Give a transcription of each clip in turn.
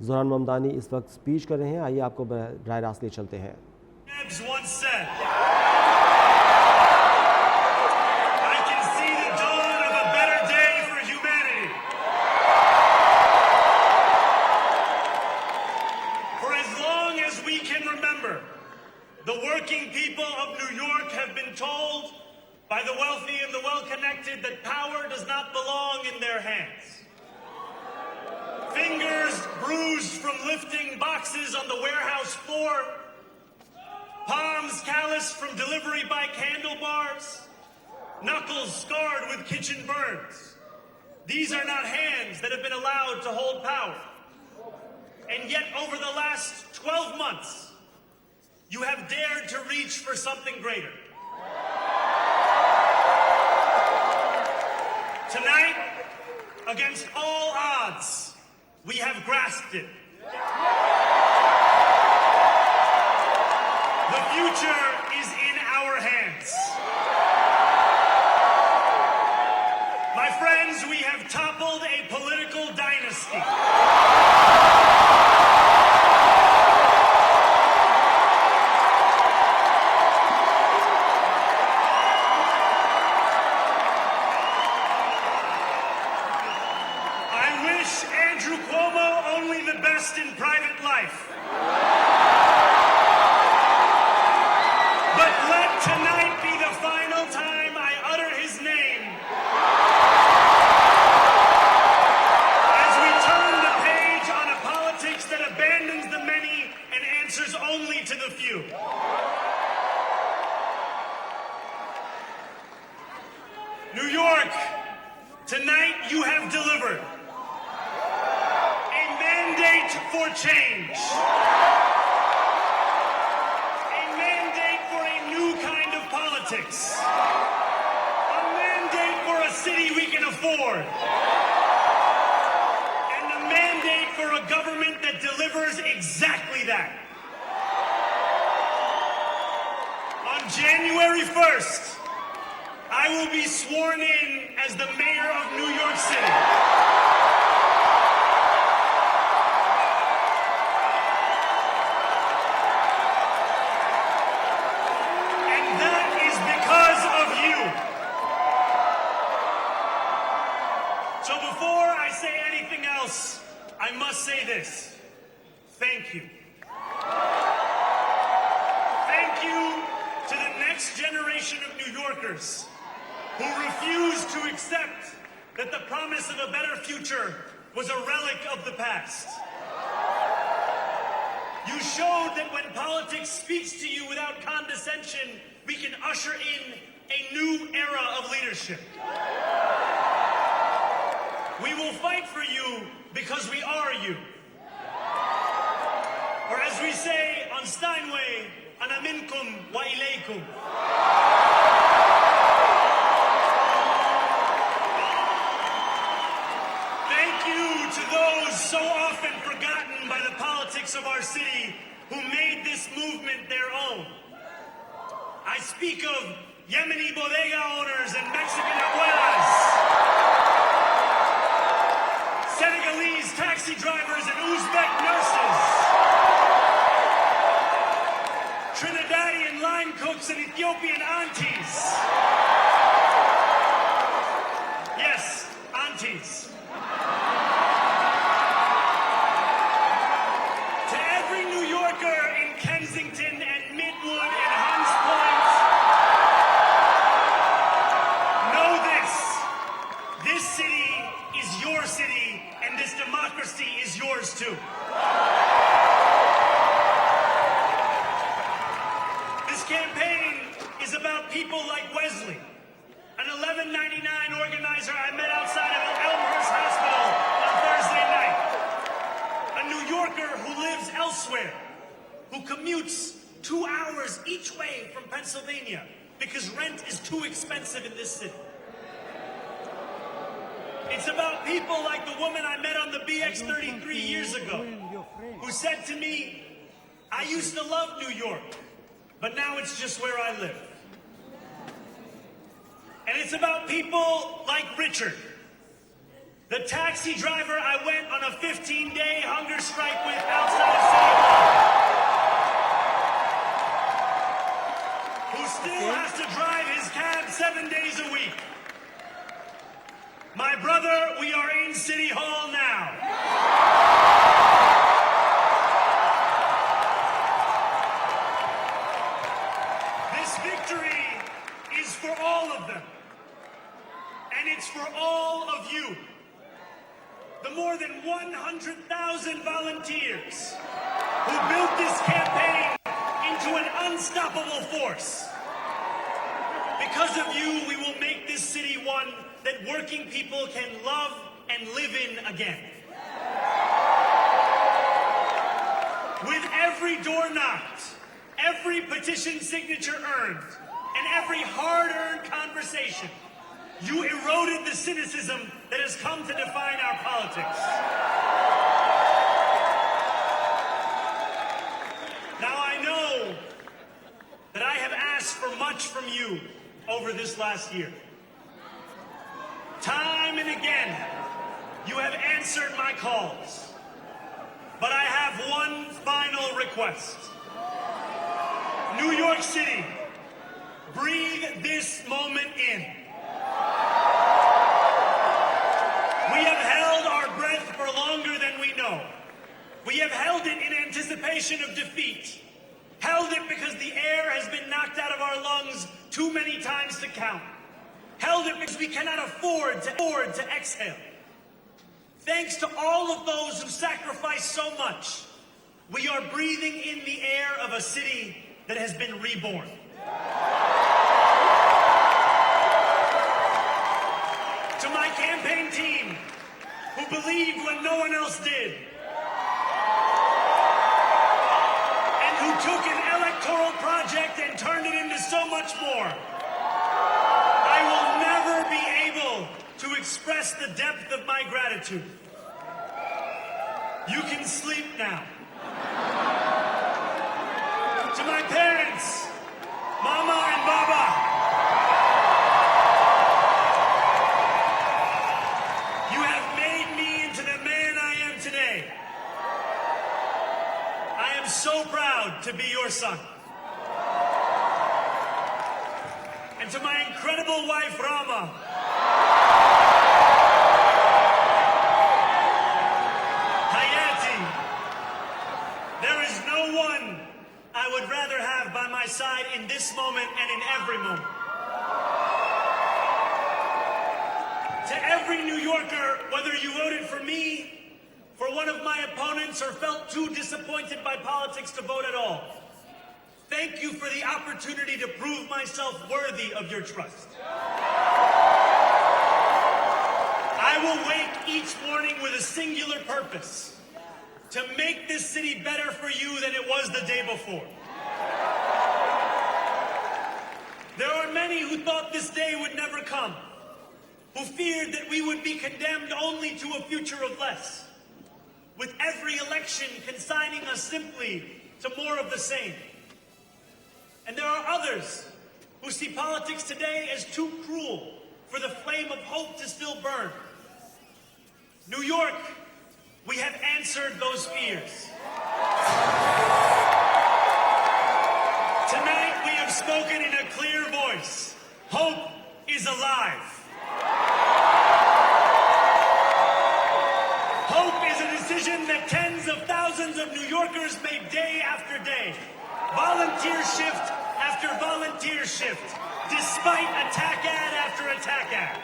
ज़ोहरान ममदानी इस वक्त स्पीच कर रहे हैं। आइए आपको बराह रास्त ले चलते हैं। The working people of New York have been told by the wealthy and the well-connected that power does not belong in their hands. Fingers bruised from lifting boxes on the warehouse floor, palms calloused from delivery bike handlebars, knuckles scarred with kitchen burns. These are not hands that have been allowed to hold power. And yet over the last 12 months, you have dared to reach for something greater. Tonight, against all odds, we have grasped it. The future is in our hands. My friends, we have toppled a political dynasty. Andrew Cuomo only the best in private life. But let tonight be the final time I utter his name as we turn the page on a politics that abandons the many and answers only to the few. New York, tonight you have delivered. Mandate for change. A mandate for a new kind of politics. A mandate for a city we can afford. And a mandate for a government that delivers exactly that. On January 1st, I will be sworn in as the mayor of New York City. So before I say anything else, I must say this. Thank you. Thank you to the next generation of New Yorkers who refuse to accept that the promise of a better future was a relic of the past. You showed that when politics speaks to you without condescension, we can usher in a new era of leadership. We will fight for you because we are you. Or as we say on Steinway, ana minkum wa ilaykum. Thank you to those so often forgotten by the politics of our city who made this movement their own. I speak of Yemeni bodega owners and Mexican abuelas, Senegalese taxi drivers and Uzbek nurses, Trinidadian line cooks and Ethiopian aunties. Yes, aunties. To every New Yorker in Kensington and Midwood and Hunts Point, know this. This city is your city, and this democracy is yours too. This campaign is about people like Wesley, an 1199 organizer I met outside of Elmhurst Hospital on Thursday night. A New Yorker who lives elsewhere, who commutes 2 hours each way from Pennsylvania because rent is too expensive in this city. It's about people like the woman I met on the BX33 years ago, who said to me, I used to love New York, but now it's just where I live. And it's about people like Richard, the taxi driver I went on a 15-day hunger strike with outside of City Hall, who still has to drive his cab 7 days a week. My brother, we are in City Hall now. This victory is for all of them. And it's for all of you. The more than 100,000 volunteers who built this campaign into an unstoppable force. Because of you, we will make this city one that working people can love and live in again. With every door knocked, every petition signature earned, and every hard-earned conversation, you eroded the cynicism that has come to define our politics. Now I know that I have asked for much from you over this last year. Time and again, you have answered my calls. But I have one final request. New York City, breathe this moment in. We have held our breath for longer than we know. We have held it in anticipation of defeat. Held it because the air has been knocked out of our lungs too many times to count. Held it because we cannot afford to exhale. Thanks to all of those who sacrificed so much, we are breathing in the air of a city that has been reborn. To my campaign team, who believed when no one else did, and who took an electoral project and turned it into so much more, I will never be able to express the depth of my gratitude. You can sleep now. To my parents, Mama and Baba, you have made me into the man I am today. I am so proud to be your son. And to my incredible wife, Rama, Hayati, there is no one I would rather have by my side in this moment and in every moment. To every New Yorker, whether you voted for me, for one of my opponents, or felt too disappointed by politics to vote at all, thank you for the opportunity to prove myself worthy of your trust. I will wake each morning with a singular purpose: to make this city better for you than it was the day before. There are many who thought this day would never come, who feared that we would be condemned only to a future of less, with every election consigning us simply to more of the same. And there are others who see politics today as too cruel for the flame of hope to still burn. New York, we have answered those fears. Tonight we have spoken in a clear voice. Hope is alive. Hope is a decision that tens of thousands of New Yorkers make day after day. Volunteer shift after volunteer shift, despite attack ad after attack ad.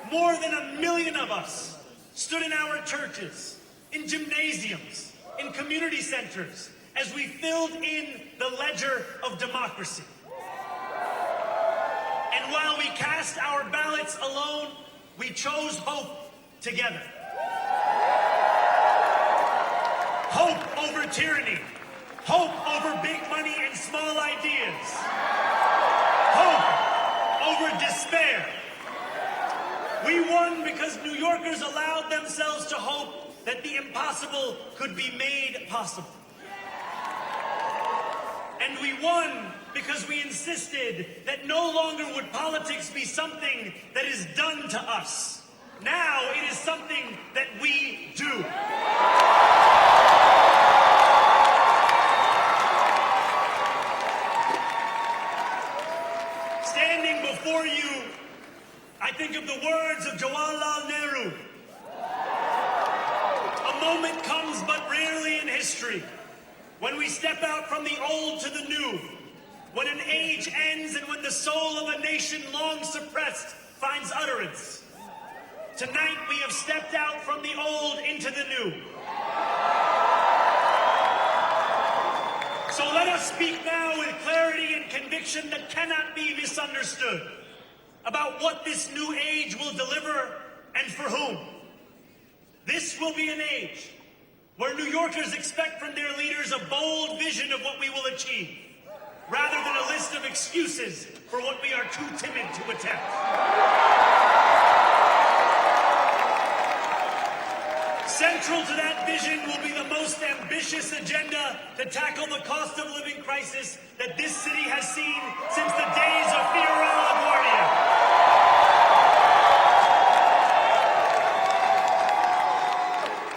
More than 1 million of us stood in our churches, in gymnasiums, in community centers, as we filled in the ledger of democracy. And while we cast our ballots alone, we chose hope together. Hope over tyranny. Hope over big money and small ideas. Hope over despair. We won because New Yorkers allowed themselves to hope that the impossible could be made possible. And we won because we insisted that no longer would politics be something that is done to us. Now it is something that we do. moment comes but rarely in history, when we step out from the old to the new, when an age ends and when the soul of a nation long suppressed finds utterance. Tonight we have stepped out from the old into the new. So let us speak now with clarity and conviction that cannot be misunderstood about what this new age will deliver and for whom. This will be an age where New Yorkers expect from their leaders a bold vision of what we will achieve, rather than a list of excuses for what we are too timid to attempt. Central to that vision will be the most ambitious agenda to tackle the cost of living crisis that this city has seen since the days of Fiorella LaGuardia.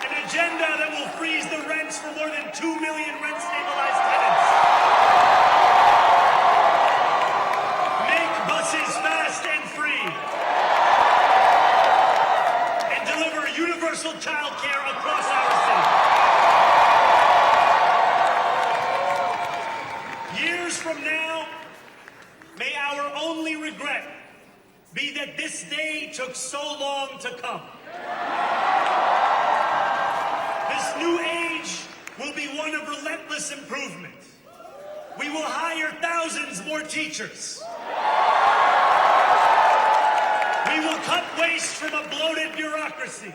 An agenda that will freeze the rents for more than 2 million rent-stabilized tenants. Make buses fast and free. And deliver universal child care across our city. Years from now, may our only regret be that this day took so long to come. This new age will be one of relentless improvement. We will hire thousands more teachers. We will cut waste from a bloated bureaucracy.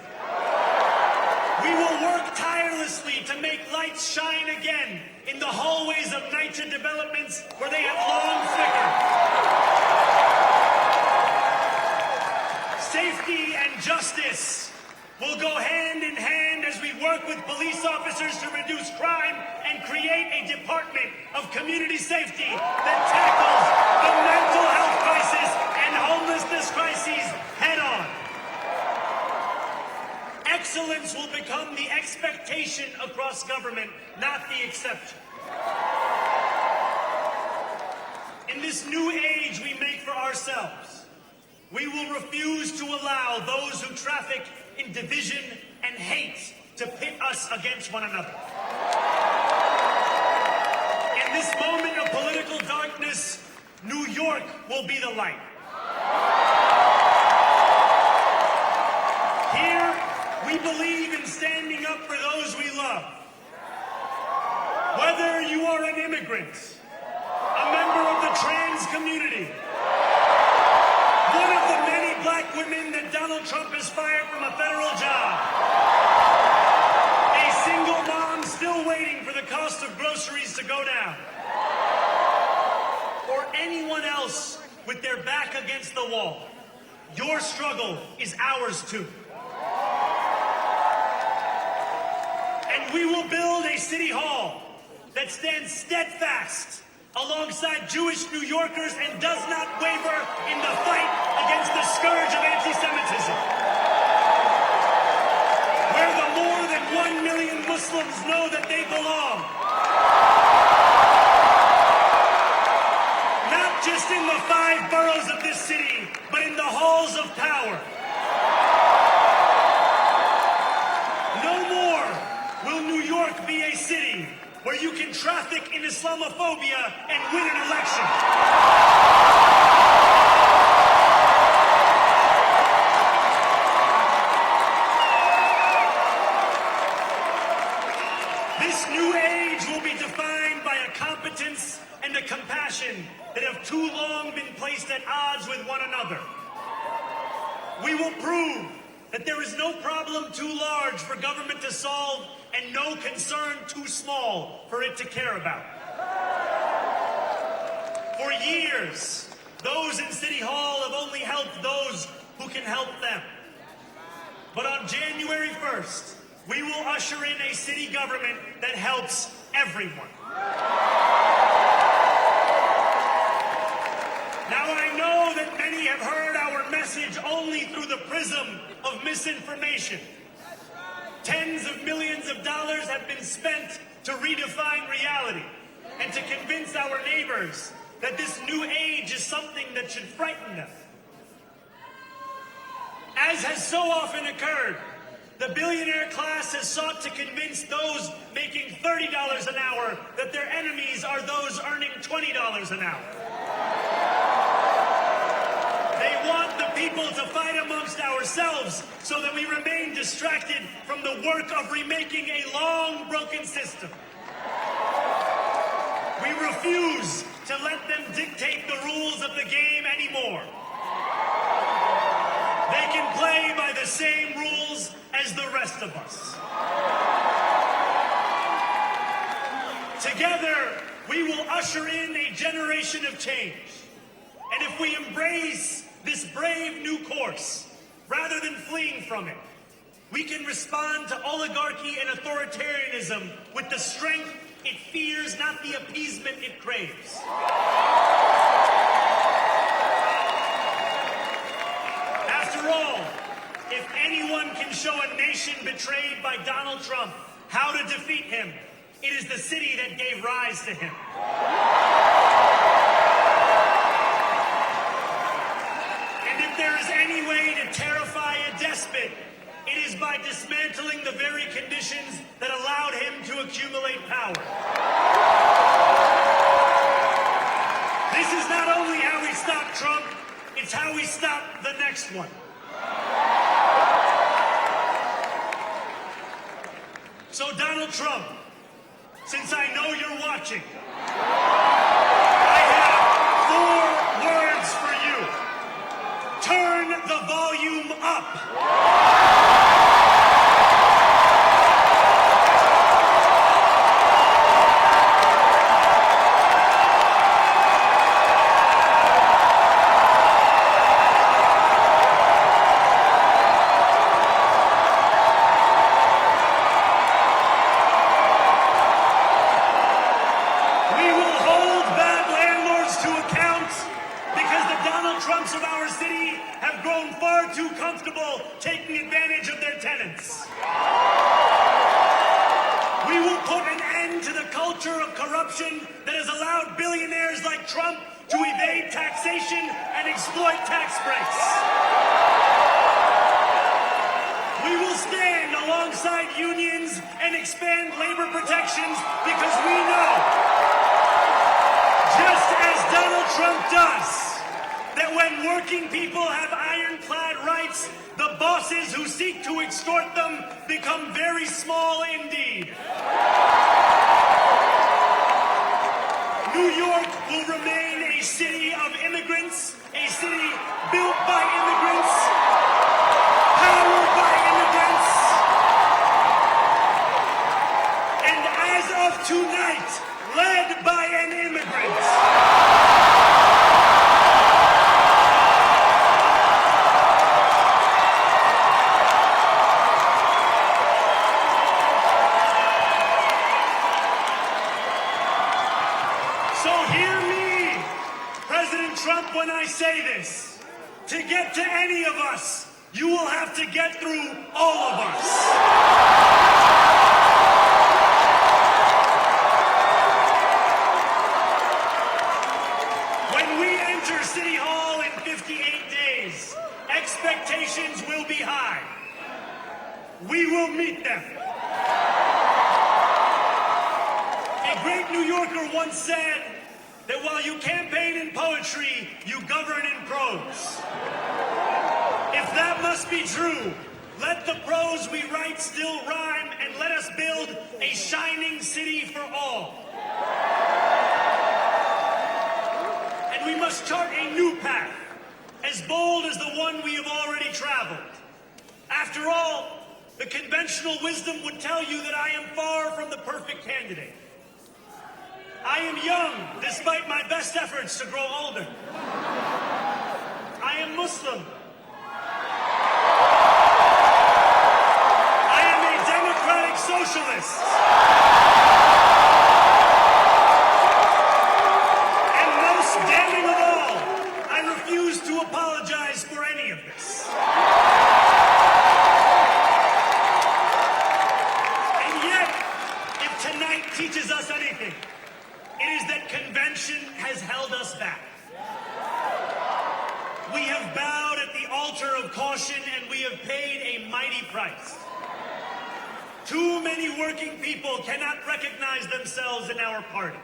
We will work tirelessly to make lights shine again in the hallways of NYC developments where they have long flickered. Safety and justice will go hand in hand as we work with police officers to reduce crime and create a department of community safety that tackles the mental health crisis and homelessness crises head on. Excellence will become the expectation across government, not the exception. In this new age we make for ourselves, we will refuse to allow those who traffic in division and hate to pit us against one another. In this moment of political darkness, New York will be the light. Here, we believe in standing up for those we love. Whether you are an immigrant, a member of the trans community, one of the many black women that Donald Trump has fired from a federal job, a single mom still waiting for the cost of groceries to go down, or anyone else with their back against the wall, your struggle is ours too. And we will build a city hall that stands steadfast alongside Jewish New Yorkers and does not waver in the fight against the scourge of anti-Semitism. Where the more than 1 million Muslims know that they belong. Not just in the 5 boroughs of this city, but in the halls of power. No more will New York be a city where you can traffic in Islamophobia and win an election. This new age will be defined by a competence and a compassion that have too long been placed at odds with one another. We will prove that there is no problem too large for government to solve and no concern too small for it to care about. For years, those in City Hall have only helped those who can help them. But on January 1st, we will usher in a city government that helps everyone. Now I know that many have heard our message only through the prism of misinformation. Tens of millions of dollars have been spent to redefine reality and to convince our neighbors that this new age is something that should frighten them. As has so often occurred, the billionaire class has sought to convince those making $30 an hour that their enemies are those earning $20 an hour. They want the people to fight amongst ourselves so that we remain distracted from the work of remaking a long broken system. We refuse to let them dictate the rules of the game anymore. They can play by the same rules as the rest of us. Together, we will usher in a generation of change. And if we embrace this brave new course, rather than fleeing from it, we can respond to oligarchy and authoritarianism with the strength it fears, not the appeasement it craves. After all, if anyone can show a nation betrayed by Donald Trump how to defeat him, it is the city that gave rise to him. And if there is any way to terrify a despot, it is by dismantling the very conditions that allowed him to accumulate power. This is not only how we stop Trump, it's how we stop the next one. So Donald Trump, since I know you're watching, I have 4 words for you. Turn the volume up. Trumps of our city have grown far too comfortable taking advantage of their tenants. We will put an end to the culture of corruption that has allowed billionaires like Trump to evade taxation and exploit tax breaks. We will stand alongside unions and expand labor protections because we know, just as Donald Trump does, that when working people have ironclad rights, the bosses who seek to extort them become very small indeed. New York will remain a city of immigrants, a city built by immigrants, powered by immigrants, and as of tonight, led by an immigrant. Trump, when I say this, to get to any of us, you will have to get through all of us. When we enter City Hall in 58 days, expectations will be high. We will meet them. A great New Yorker once said that while you campaign in poetry, you govern in prose. If that must be true, let the prose we write still rhyme and let us build a shining city for all. And we must chart a new path, as bold as the one we have already traveled. After all, the conventional wisdom would tell you that I am far from the perfect candidate. I am young, despite my best efforts to grow older. I am Muslim. I am a democratic socialist. And most damning of all, I refuse to apologize for any of this. And yet, if tonight teaches us anything, it is that convention has held us back. We have bowed at the altar of caution and we have paid a mighty price. Too many working people cannot recognize themselves in our party.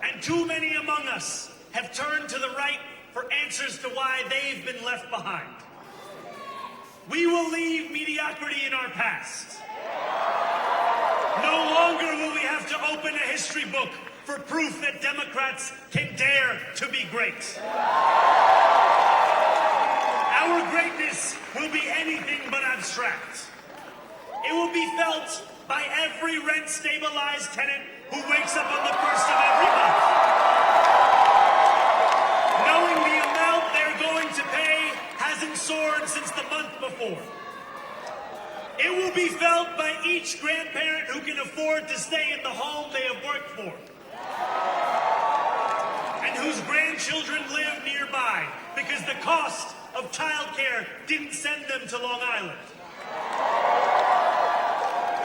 And too many among us have turned to the right for answers to why they've been left behind. We will leave mediocrity in our past. No longer will we have to open a history book for proof that Democrats can dare to be great. Our greatness will be anything but abstract. It will be felt by every rent-stabilized tenant who wakes up on the first of every month, knowing the amount they're going to pay hasn't soared since the month before. It will be felt by each grandparent who can afford to stay in the home they have worked for, and whose grandchildren live nearby because the cost of childcare didn't send them to Long Island.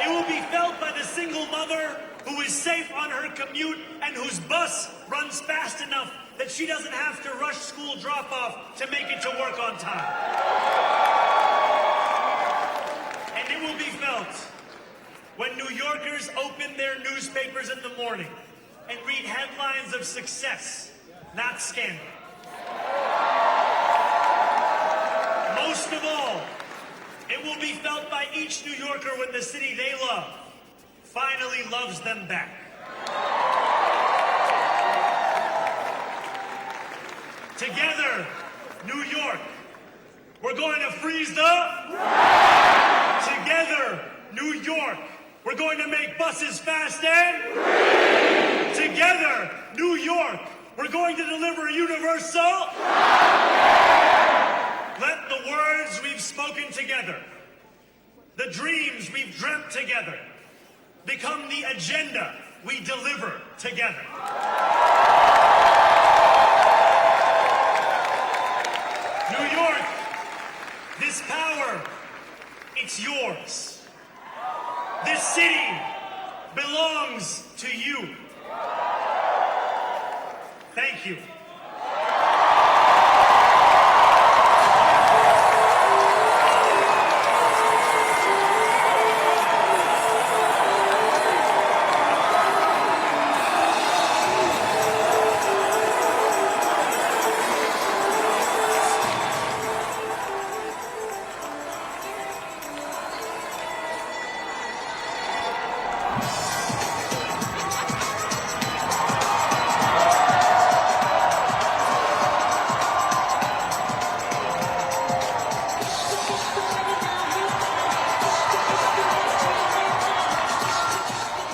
It will be felt by the single mother who is safe on her commute and whose bus runs fast enough that she doesn't have to rush school drop-off to make it to work on time. And it will be felt when New Yorkers open their newspapers in the morning and read headlines of success, not scandal. Most of all, it will be felt by each New Yorker when the city they love finally loves them back. Together, New York, we're going to freeze the... Together, New York, we're going to make buses fast and... Together, New York, we're going to deliver universal... Let the words we've spoken together, the dreams we've dreamt together, become the agenda we deliver together. New York, this power, it's yours. This city belongs to you. Thank you.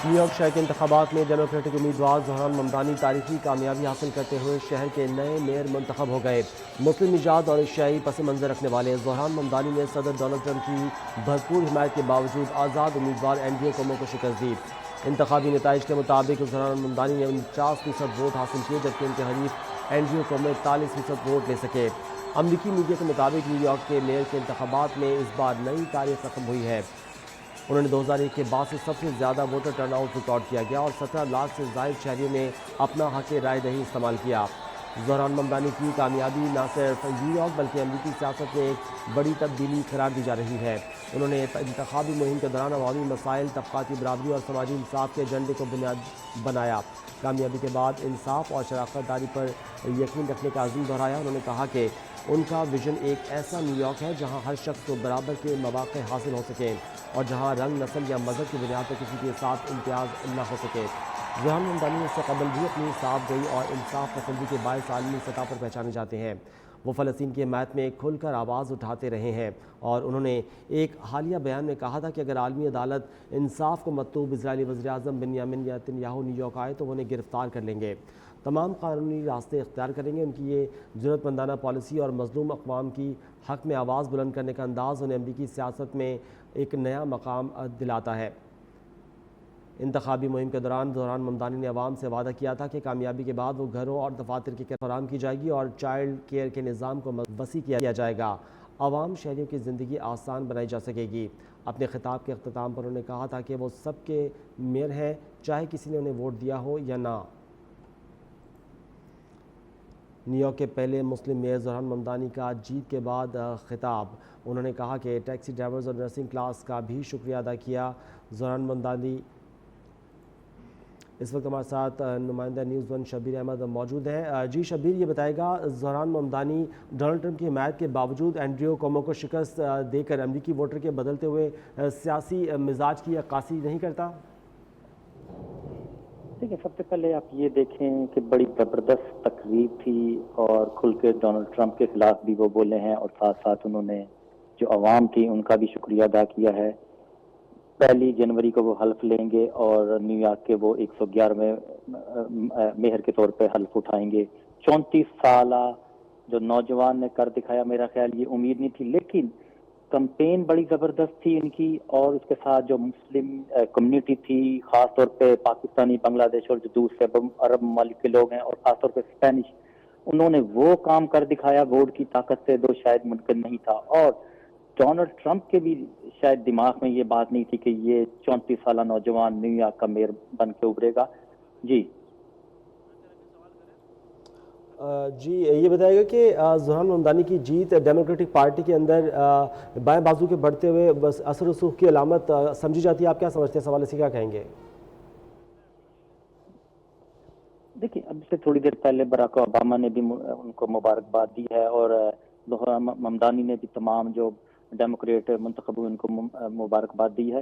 New York शहर के इंतखाबात में democratic उम्मीदवार ज़ोहरान ममदानी तारीखी कामयाबी हासिल करते हुए शहर के नए मेयर मुंतखब हो गए। मुस्लिम निजात और एशियाई पस मंज़र रखने वाले ज़ोहरान ममदानी ने सदर डोनाल्ड ट्रंप की भरपूर हिमायत के बावजूद आज़ाद उम्मीदवार एंड्रू क्यूमो को शिकस्त दी। इंतखाबी नताइज के मुताबिक ज़ोहरान ममदानी ने 49% वोट हासिल किए, जबकि उनके हरीफ एंड्रू क्यूमो 41% वोट ले सके। अमरीकी मीडिया के मुताबिक न्यूयॉर्क के मेयर के इंतखाबात में इस बार नई तारीख रकम हुई है। उन्होंने 2001 के बाद से सबसे ज़्यादा वोटर टर्नआउट रिकॉर्ड किया गया और 17 लाख से ज़ायद शहरियों ने अपना हक़ राय दही इस्तेमाल किया। ज़ोहरान ममदानी की कामयाबी न सिर्फ न्यूयॉर्क बल्कि अमरीकी सियासत में एक बड़ी तब्दीली करार दी जा रही है। उन्होंने इंतखाबी मुहिम के दौरान अवामी मसाइल, तबक़ाती बराबरी और समाजी इंसाफ के एजेंडे को बुनियाद बनाया। कामयाबी के बाद इंसाफ और शराकतदारी पर यकीन रखने का अज़्म दोहराया। उन्होंने कहा कि उनका विजन एक ऐसा न्यूयॉर्क है जहां हर शख्स को बराबर के मौक़े हासिल हो सकें और जहां रंग, नस्ल या मज़हब की बुनियाद पर किसी के साथ इम्तियाज़ न हो सके। ज़ोहरान ममदानी इससे कबल भी अपनी साफ गोई और इंसाफ पसंदी के बायस आलमी सतह पर पहचाने जाते हैं। वो फ़लस्तीन की हिमायत में खुलकर आवाज़ उठाते रहे हैं और उन्होंने एक हालिया बयान में कहा था कि अगर आलमी अदालत इंसाफ को मतलूब इज़राइली वज़ीर-ए-आज़म बेंयामिन नेतन्याहू न्यूयॉर्क आए तो वो उन्हें गिरफ़्तार कर लेंगे, तमाम कानूनी रास्ते इख्तियार करेंगे। उनकी ये ज़रूरतमंदाना पॉलिसी और मज़लूम अक़वाम की हक़ में आवाज़ बुलंद करने का अंदाज़ उन्हें अमरीकी सियासत में एक नया मकाम दिलाता है। इंतखाबी मुहिम के दौरान ज़ोहरान ममदानी ने अवाम से वादा किया था कि कामयाबी के बाद वो घरों और दफातर की फराहम की जाएगी और चाइल्ड केयर के निज़ाम को वसी किया जाएगा। अवाम शहरियों की ज़िंदगी आसान बनाई जा सकेगी। अपने खिताब के अख्ताम पर उन्होंने कहा था कि वो सबके मेयर हैं, चाहे किसी ने उन्हें वोट दिया हो या ना। نیو یارک کے پہلے مسلم میئر زہران ممدانی کا جیت کے بعد خطاب، انہوں نے کہا کہ ٹیکسی ڈرائیورز اور نرسنگ کلاس کا بھی شکریہ ادا کیا۔ زہران ممدانی اس وقت ہمارے ساتھ نمائندہ نیوز ون شبیر احمد موجود ہیں۔ جی شبیر، یہ بتائے گا زہران ممدانی ڈونلڈ ٹرمپ کی حمایت کے باوجود اینڈریو کومو کو شکست دے کر امریکی ووٹر کے بدلتے ہوئے سیاسی مزاج کی عکاسی نہیں کرتا؟ دیکھیں، سب سے پہلے آپ یہ دیکھیں کہ بڑی زبردست تقریب تھی اور کھل کے ڈونلڈ ٹرمپ کے خلاف بھی وہ بولے ہیں، اور ساتھ ساتھ انہوں نے جو عوام تھی ان کا بھی شکریہ ادا کیا ہے۔ 1 جنوری کو وہ حلف لیں گے اور نیو یارک کے وہ 111ویں میئر کے طور پہ حلف اٹھائیں گے۔ 34 سالہ جو نوجوان نے کر دکھایا، میرا خیال یہ امید نہیں تھی، لیکن کمپین بڑی زبردست تھی ان کی، اور اس کے ساتھ جو مسلم کمیونٹی تھی، خاص طور پہ پاکستانی، بنگلہ دیش اور جو دوسرے عرب ممالک کے لوگ ہیں، اور خاص طور پہ اسپینش، انہوں نے وہ کام کر دکھایا ووٹ کی طاقت سے جو شاید ممکن نہیں تھا۔ اور ڈونلڈ ٹرمپ کے بھی شاید دماغ میں یہ بات نہیں تھی کہ یہ 34 سالہ نوجوان نیو یارک کا میئر بن کے ابھرے گا۔ جی یہ بتائے گا کہ زہران ممدانی کی جیت ڈیموکریٹک پارٹی کے اندر بائیں بازو کے بڑھتے ہوئے بس اثر رسوخ کی علامت سمجھی جاتی ہے، آپ کیا سمجھتے ہیں؟ اس حوالے سے کیا کہیں گے؟ دیکھیں، اب سے تھوڑی دیر پہلے براک اوباما نے بھی ان کو مبارکباد دی ہے، اور زہران ممدانی نے بھی تمام جو ڈیموکریٹ منتخب ہوئے ان کو مبارکباد دی ہے۔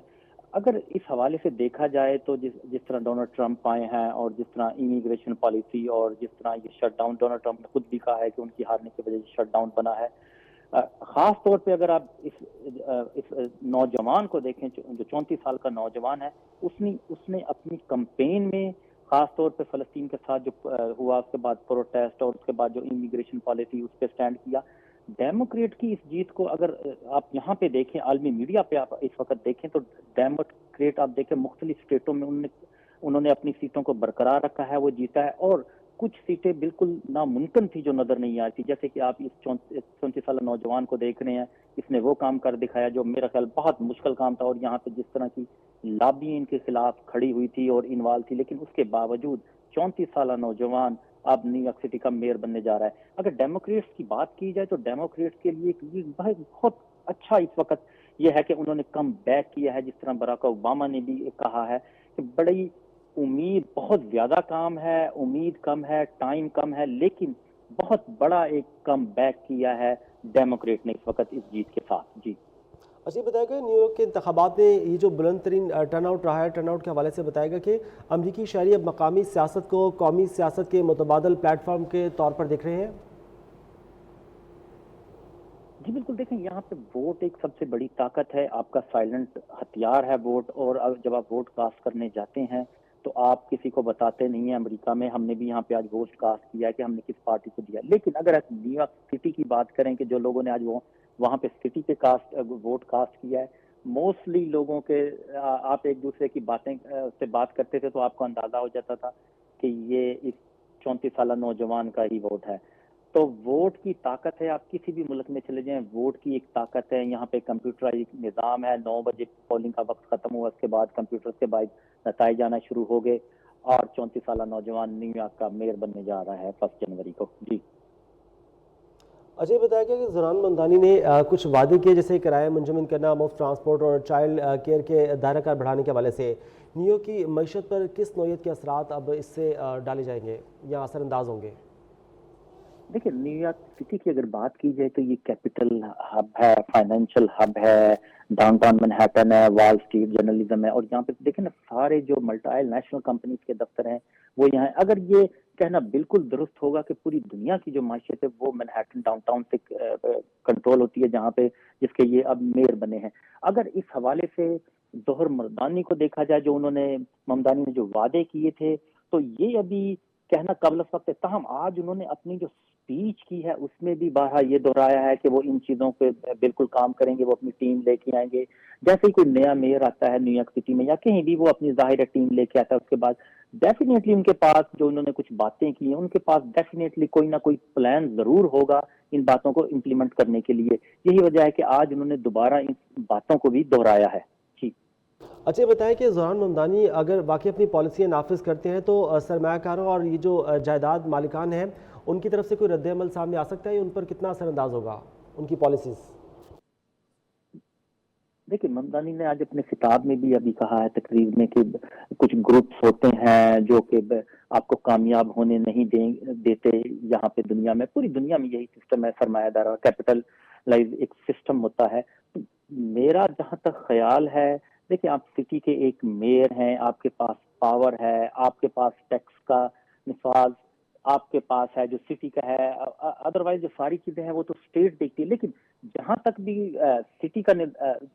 اگر اس حوالے سے دیکھا جائے تو جس طرح ڈونلڈ ٹرمپ آئے ہیں، اور جس طرح امیگریشن پالیسی، اور جس طرح یہ شٹ ڈاؤن، ڈونلڈ ٹرمپ نے خود بھی کہا ہے کہ ان کی ہارنے کی وجہ سے شٹ ڈاؤن بنا ہے۔ خاص طور پہ اگر آپ اس نوجوان کو دیکھیں جو 34 سال کا نوجوان ہے، اس نے اپنی کمپین میں خاص طور پہ فلسطین کے ساتھ جو ہوا، اس کے بعد پروٹیسٹ، اور اس کے بعد جو امیگریشن پالیسی، اس پہ سٹینڈ کیا۔ ڈیموکریٹ کی اس جیت کو اگر آپ یہاں پہ دیکھیں، عالمی میڈیا پہ آپ اس وقت دیکھیں، تو ڈیموکریٹ آپ دیکھیں مختلف اسٹیٹوں میں انہوں نے اپنی سیٹوں کو برقرار رکھا ہے، وہ جیتا ہے، اور کچھ سیٹیں بالکل ناممکن تھی جو نظر نہیں آتی، جیسے کہ آپ اس 34 سالہ نوجوان کو دیکھ رہے ہیں، اس نے وہ کام کر دکھایا جو میرا خیال بہت مشکل کام تھا، اور یہاں پہ جس طرح کی لابی ان کے خلاف کھڑی ہوئی تھی اور انوالو تھی، لیکن اس کے باوجود 34 سالہ نوجوان اب نیو یارک سٹی کا میئر بننے جا رہا ہے۔ اگر ڈیموکریٹس کی بات کی جائے تو ڈیموکریٹس کے لیے بہت اچھا اس وقت یہ ہے کہ انہوں نے کم بیک کیا ہے، جس طرح براک اوباما نے بھی کہا ہے کہ بڑی امید، بہت زیادہ کام ہے، امید کم ہے، ٹائم کم ہے، لیکن بہت بڑا ایک کم بیک کیا ہے ڈیموکریٹ نے اس وقت اس جیت کے ساتھ۔ جی اچھا، یہ بتائے گا نیو یارک کے انتخابات میں یہ جو بلند ترین ٹرن آؤٹ رہا ہے، ٹرن آؤٹ کے حوالے سے بتائے گا کہ امریکی شہری اب مقامی سیاست کو قومی سیاست کے متبادل پلیٹ فارم کے طور پر دیکھ رہے ہیں؟ جی بالکل، دیکھیں یہاں پہ ووٹ ایک سب سے بڑی طاقت ہے، آپ کا سائلنٹ ہتھیار ہے ووٹ، اور جب آپ ووٹ کاسٹ کرنے جاتے ہیں تو آپ کسی کو بتاتے نہیں ہیں۔ امریکہ میں ہم نے بھی یہاں پہ آج ووٹ کاسٹ کیا ہے کہ ہم نے کس پارٹی کو دیا، لیکن اگر آپ نیو یارک سٹی کی بات کریں کہ جو لوگوں نے آج وہاں پہ سٹی پہ ووٹ کاسٹ کیا ہے، موسٹلی لوگوں کے آپ ایک دوسرے کی باتیں سے بات کرتے تھے تو آپ کو اندازہ ہو جاتا تھا کہ یہ اس 34 سالہ نوجوان کا ہی ووٹ ہے۔ تو ووٹ کی طاقت ہے، آپ کسی بھی ملک میں چلے جائیں، ووٹ کی ایک طاقت ہے۔ یہاں پہ کمپیوٹرائز نظام ہے، 9 بجے پولنگ کا وقت ختم ہوا، اس کے بعد کمپیوٹر سے باعث نتائج آنا شروع ہو گئے، اور 34 سالہ نوجوان نیو یارک کا میئر بننے جا رہا ہے 1 جنوری کو۔ جی اچھا، یہ بتایا گیا کہ زہران ممدانی نے کچھ وعدے کیے، جیسے کرایہ منجمد کرنا، مفت ٹرانسپورٹ اور چائلڈ کیئر کے دائرہ کار بڑھانے کے حوالے سے نیو یارک کی معیشت پر کس نوعیت کے اثرات اب اس سے ڈالے جائیں گے یا اثر انداز ہوں گے؟ دیکھیں، نیو یارک سٹی کی اگر بات کی جائے تو یہ کیپٹل ہب ہے، فائنینشیل ہب ہے، ڈاؤن ٹاؤن منہیٹن ہے، وال اسٹریٹ جرنلزم ہے، اور یہاں پہ دیکھیں نا سارے جو ملٹی نیشنل کمپنیز کے دفتر ہیں وہ یہاں ہے۔ اگر یہ کہنا بالکل درست ہوگا کہ پوری دنیا کی جو معیشت ہے وہ منہیٹن ڈاؤن ٹاؤن سے کنٹرول ہوتی ہے، جہاں پہ جس کے یہ اب میئر بنے ہیں۔ اگر اس حوالے سے ظہر ممدانی کو دیکھا جائے، جو ممدانی نے جو وعدے کیے تھے، تو یہ ابھی کہنا قبل وقت ہے، تاہم آج انہوں نے اپنی جو اسپیچ کی ہے اس میں بھی بارہا یہ دہرایا ہے کہ وہ ان چیزوں پہ بالکل کام کریں گے، وہ اپنی ٹیم لے کے آئیں گے۔ جیسے ہی کوئی نیا میئر آتا ہے نیو یارک سٹی میں یا کہیں بھی، وہ اپنی ظاہر ٹیم لے کے آتا ہے، اس کے بعد ڈیفینیٹلی ان کے پاس جو انہوں نے کچھ باتیں کی ہیں، ان کے پاس ڈیفینیٹلی کوئی نہ کوئی پلان ضرور ہوگا ان باتوں کو امپلیمنٹ کرنے کے لیے۔ یہی وجہ ہے کہ آج انہوں نے دوبارہ ان باتوں کو بھی دہرایا ہے۔ اچھا، یہ بتائیں کہ زہران ممدانی اگر واقعی اپنی پالیسیاں نافذ کرتے ہیں تو سرمایہ کاروں اور یہ جو جائیداد مالکان ہیں ان کی طرف سے کوئی رد عمل سامنے آ سکتا ہے، ان پر کتنا اثر انداز ہوگا ان کی پالیسیز؟ دیکھیے ممدانی نے آج اپنے خطاب میں بھی ابھی کہا ہے تقریر میں کہ کچھ گروپس ہوتے ہیں جو کہ آپ کو کامیاب ہونے نہیں دیتے یہاں پہ دنیا میں، پوری دنیا میں یہی سسٹم ہے، سرمایہ دار کیپٹلائز ایک سسٹم ہوتا ہے۔ میرا جہاں تک خیال ہے، دیکھیں آپ سٹی کے ایک میئر ہیں، آپ کے پاس پاور ہے، آپ کے پاس ٹیکس کا نفاذ آپ کے پاس ہے جو سٹی کا ہے، ادروائز جو ساری چیزیں ہیں وہ تو اسٹیٹ دیکھتی ہے، لیکن جہاں تک بھی سٹی کا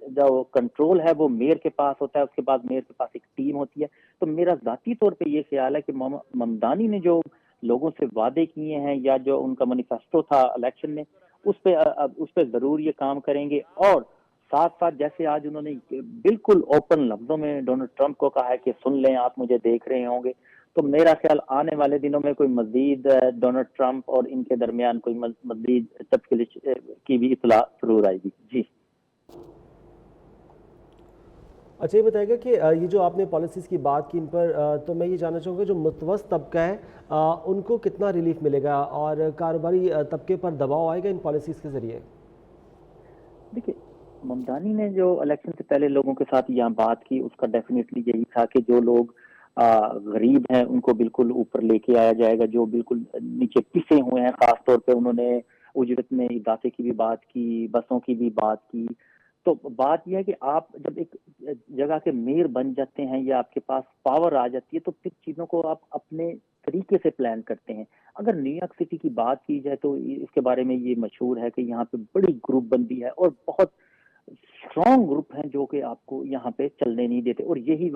جو کنٹرول ہے وہ میئر کے پاس ہوتا ہے، اس کے بعد میئر کے پاس ایک ٹیم ہوتی ہے۔ تو میرا ذاتی طور پہ یہ خیال ہے کہ ممدانی نے جو لوگوں سے وعدے کیے ہیں یا جو ان کا مینیفیسٹو تھا الیکشن میں، اس پہ ضرور یہ کام کریں گے، اور ساتھ ساتھ جیسے آج انہوں نے بالکل اوپن لفظوں میں ڈونلڈ ٹرمپ کو کہا ہے کہ سن لیں آپ مجھے دیکھ رہے ہوں گے، تو میرا خیال آنے والے دنوں میں کوئی مزید ڈونلڈ ٹرمپ اور ان کے درمیان کوئی مزید تفصیل کی بھی اطلاع ضرور آئے گی۔ جی اچھا یہ بتائے گا کہ یہ جو آپ نے پالیسیز کی بات کی ان پر، تو میں یہ جاننا چاہوں گا جو متوسط طبقہ ہے ان کو کتنا ریلیف ملے گا اور کاروباری طبقے پر دباؤ آئے گا ان پالیسیز کے ذریعے؟ دیکھیے ممدانی نے جو الیکشن سے پہلے لوگوں کے ساتھ یہاں بات کی اس کا ڈیفینیٹلی یہی تھا کہ جو لوگ غریب ہیں ان کو بالکل اوپر لے کے آیا جائے گا، جو بالکل نیچے پسے ہوئے ہیں، خاص طور پہ انہوں نے اجرت میں اضافے کی بھی بات کی، بسوں کی بھی بات کی۔ تو بات یہ ہے کہ آپ جب ایک جگہ کے میئر بن جاتے ہیں یا آپ کے پاس پاور آ جاتی ہے تو پھر چیزوں کو آپ اپنے طریقے سے پلان کرتے ہیں۔ اگر نیو یارک سٹی کی بات کی جائے تو اس کے بارے میں یہ مشہور ہے کہ یہاں پہ بڑی گروپ بندی ہے اور بہت اسٹرانگ گروپ ہیں جو کہ آپ کو یہاں پہ چلنے نہیں دیتے، اور یہی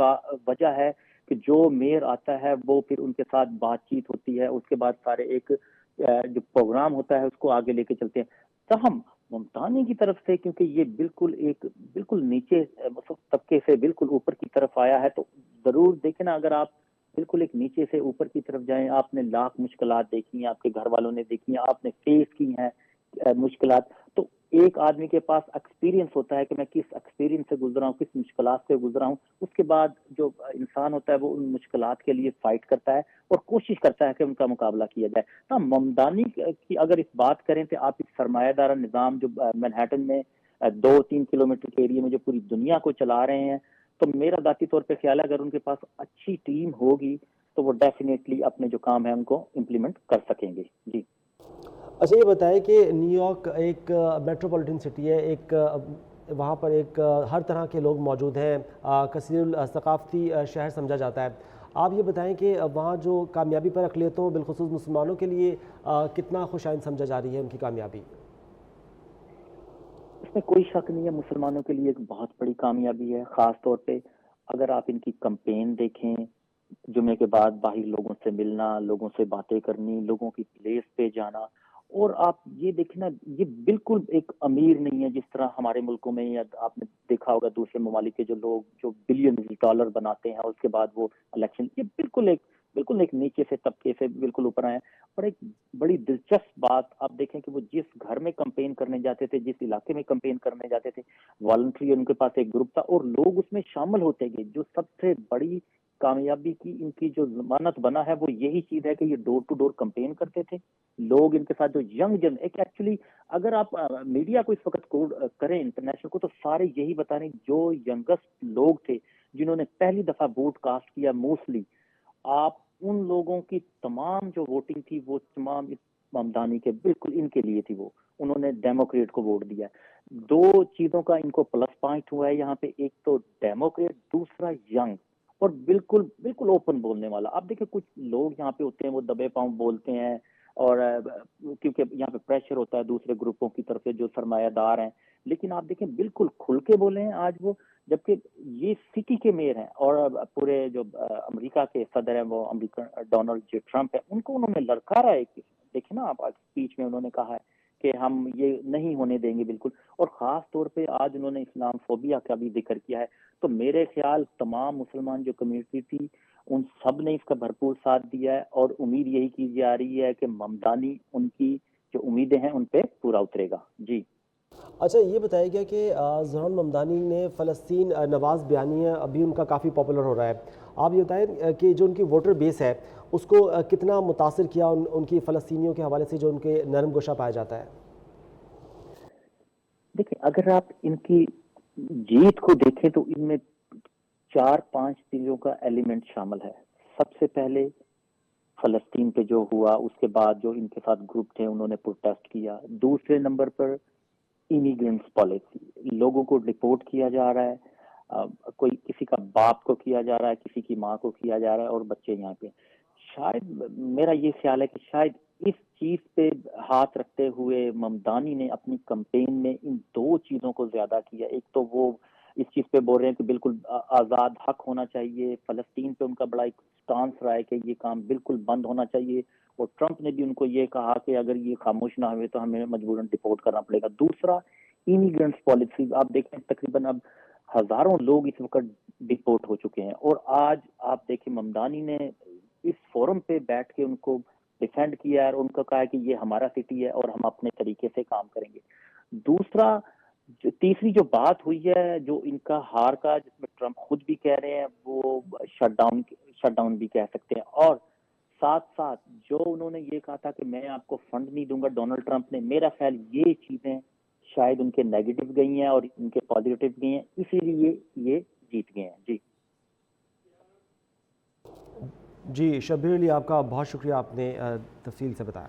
وجہ ہے کہ جو میئر آتا ہے وہ پھر ان کے ساتھ بات چیت ہوتی ہے، اس کے بعد سارے ایک جو پروگرام ہوتا ہے اس کو آگے لے کے چلتے ہیں۔ تاہم ممتانی کی طرف سے کیونکہ یہ بالکل نیچے طبقے سے بالکل اوپر کی طرف آیا ہے، تو ضرور دیکھیں نا، اگر آپ بالکل ایک نیچے سے اوپر کی طرف جائیں، آپ نے لاکھ مشکلات دیکھی ہیں، آپ کے گھر والوں نے دیکھی ہیں، آپ نے فیس کی ہیں مشکلات، تو ایک آدمی کے پاس ایکسپیرینس ہوتا ہے کہ میں کس ایکسپیرینس سے گزرا ہوں، کس مشکلات سے گزرا ہوں، اس کے بعد جو انسان ہوتا ہے وہ ان مشکلات کے لیے فائٹ کرتا ہے اور کوشش کرتا ہے کہ ان کا مقابلہ کیا جائے۔ ہاں ممدانی کی اگر اس بات کریں تو آپ اس سرمایہ دارہ نظام جو مینہٹن میں 2-3 کلومیٹر کے ایریے میں جو پوری دنیا کو چلا رہے ہیں، تو میرا ذاتی طور پہ خیال ہے اگر ان کے پاس اچھی ٹیم ہوگی تو وہ ڈیفینیٹلی اپنے جو کام ہے ان کو امپلیمنٹ کر سکیں گے۔ جی اچھا یہ بتائیں کہ نیو یارک ایک میٹروپولیٹن سٹی ہے، ایک وہاں پر ایک ہر طرح کے لوگ موجود ہیں، کثیر الثقافتی شہر سمجھا جاتا ہے۔ آپ یہ بتائیں کہ وہاں جو کامیابی پر اقلیتوں بالخصوص مسلمانوں کے لیے کتنا خوش آئند سمجھا جا رہی ہے ان کی کامیابی؟ اس میں کوئی شک نہیں ہے، مسلمانوں کے لیے ایک بہت بڑی کامیابی ہے، خاص طور پہ اگر آپ ان کی کمپین دیکھیں، جمعے کے بعد باہر لوگوں سے ملنا، لوگوں سے باتیں کرنی، لوگوں کی پلیس پہ جانا، اور آپ یہ دیکھیں نا یہ بالکل ایک امیر نہیں ہے جس طرح ہمارے ملکوں میں، یا آپ نے دیکھا ہوگا دوسرے ممالک کے جو لوگ جو بلین ڈالر بناتے ہیں اس کے بعد وہ الیکشن، یہ بالکل ایک نیچے سے طبقے سے بالکل اوپر آئے ہیں۔ اور ایک بڑی دلچسپ بات آپ دیکھیں کہ وہ جس گھر میں کمپین کرنے جاتے تھے، جس علاقے میں کمپین کرنے جاتے تھے، والنٹری ان کے پاس ایک گروپ تھا اور لوگ اس میں شامل ہوتے گئے۔ جو سب سے بڑی کامیابی کی ان کی جو ضمانت بنا ہے وہ یہی چیز ہے کہ یہ ڈور ٹو ڈور کمپین کرتے تھے، لوگ ان کے ساتھ جو ایک ایکچولی اگر آپ میڈیا کو اس وقت کریں انٹرنیشنل کو، تو سارے یہی بتا رہے ہیں جو ینگسٹ لوگ تھے جنہوں نے پہلی دفعہ ووٹ کاسٹ کیا، موسٹلی آپ ان لوگوں کی تمام جو ووٹنگ تھی وہ تمام ممدانی کے بالکل ان کے لیے تھی، وہ انہوں نے ڈیموکریٹ کو ووٹ دیا۔ دو چیزوں کا ان کو پلس پوائنٹ ہوا ہے یہاں پہ، ایک تو ڈیموکریٹ، دوسرا ینگ اور بالکل اوپن بولنے والا۔ آپ دیکھیں کچھ لوگ یہاں پہ ہوتے ہیں وہ دبے پاؤں بولتے ہیں، اور کیونکہ یہاں پہ پریشر ہوتا ہے دوسرے گروپوں کی طرف سے جو سرمایہ دار ہیں، لیکن آپ دیکھیں بالکل کھل کے بولے ہیں آج وہ، جبکہ یہ سٹی کے میئر ہیں اور پورے جو امریکہ کے صدر ہیں وہ امریکہ ڈونلڈ جے ٹرمپ ہے، ان کو انہوں نے للکارا ہے۔ دیکھیں نا آپ اسپیچ میں انہوں نے کہا ہے کہ ہم یہ نہیں ہونے دیں گے بالکل، اور خاص طور پہ آج انہوں نے اسلام فوبیا کا بھی ذکر کیا ہے۔ تو میرے خیال تمام مسلمان جو کمیونٹی تھی ان سب نے اس کا بھرپور ساتھ دیا ہے، اور امید یہی کی جا رہی ہے کہ ممدانی ان کی جو امیدیں ہیں ان پہ پورا اترے گا۔ جی اچھا یہ بتایا گیا کہ زہران ممدانی نے فلسطین نواز بیانیہ ابھی ان کا کافی پاپولر ہو رہا ہے، آپ یہ بتائیں کہ جو ان کی ووٹر بیس ہے اس کو کتنا متاثر کیا ان کی فلسطینیوں کے حوالے سے جو ان کے نرم گوشہ پایا جاتا ہے؟ دیکھیں اگر آپ ان کی جیت کو دیکھیں تو ان میں 4-5 چیزوں کا ایلیمنٹ شامل ہے. سب سے پہلے فلسطین پہ جو ہوا، اس کے بعد جو ان کے ساتھ گروپ تھے انہوں نے پروٹیسٹ کیا. دوسرے نمبر پر امیگرینٹس پالیسی، لوگوں کو ڈپورٹ کیا جا رہا ہے، کوئی کسی کا باپ کو کیا جا رہا ہے، کسی کی ماں کو کیا جا رہا ہے، اور بچے یہاں پہ. شاید میرا یہ خیال ہے کہ شاید اس چیز پہ ہاتھ رکھتے ہوئے ممدانی نے اپنی کمپین میں ان دو چیزوں کو زیادہ کیا. ایک تو وہ اس چیز پہ بول رہے ہیں کہ بالکل آزاد حق ہونا چاہیے، فلسطین پہ ان کا بڑا ایک سٹانس رہا ہے کہ یہ کام بالکل بند ہونا چاہیے، اور ٹرمپ نے بھی ان کو یہ کہا کہ اگر یہ خاموش نہ ہوئے تو ہمیں مجبوراً ڈپورٹ کرنا پڑے گا. دوسرا امیگرینٹس پالیسی، آپ دیکھیں تقریباً اب ہزاروں لوگ اس وقت ڈپورٹ ہو چکے ہیں، اور آج آپ دیکھیں ممدانی نے اس فورم پہ بیٹھ کے ان کو ڈیفینڈ کیا ہے اور ان کو کہا ہے کہ یہ ہمارا سٹی ہے اور ہم اپنے طریقے سے کام کریں گے. دوسرا تیسری جو بات ہوئی ہے جو ان کا ہار کا، جس میں ٹرمپ خود بھی کہہ رہے ہیں، وہ شٹ ڈاؤن بھی کہہ سکتے ہیں. اور ساتھ ساتھ جو انہوں نے یہ کہا تھا کہ میں آپ کو فنڈ نہیں دوں گا ڈونلڈ ٹرمپ نے، میرا خیال یہ چیزیں شاید ان کے نیگیٹو گئی ہیں اور ان کے پازیٹیو گئی ہیں، اسی لیے یہ جیت گئے ہیں. جی شبیر علی، آپ کا بہت شکریہ، آپ نے تفصیل سے بتایا.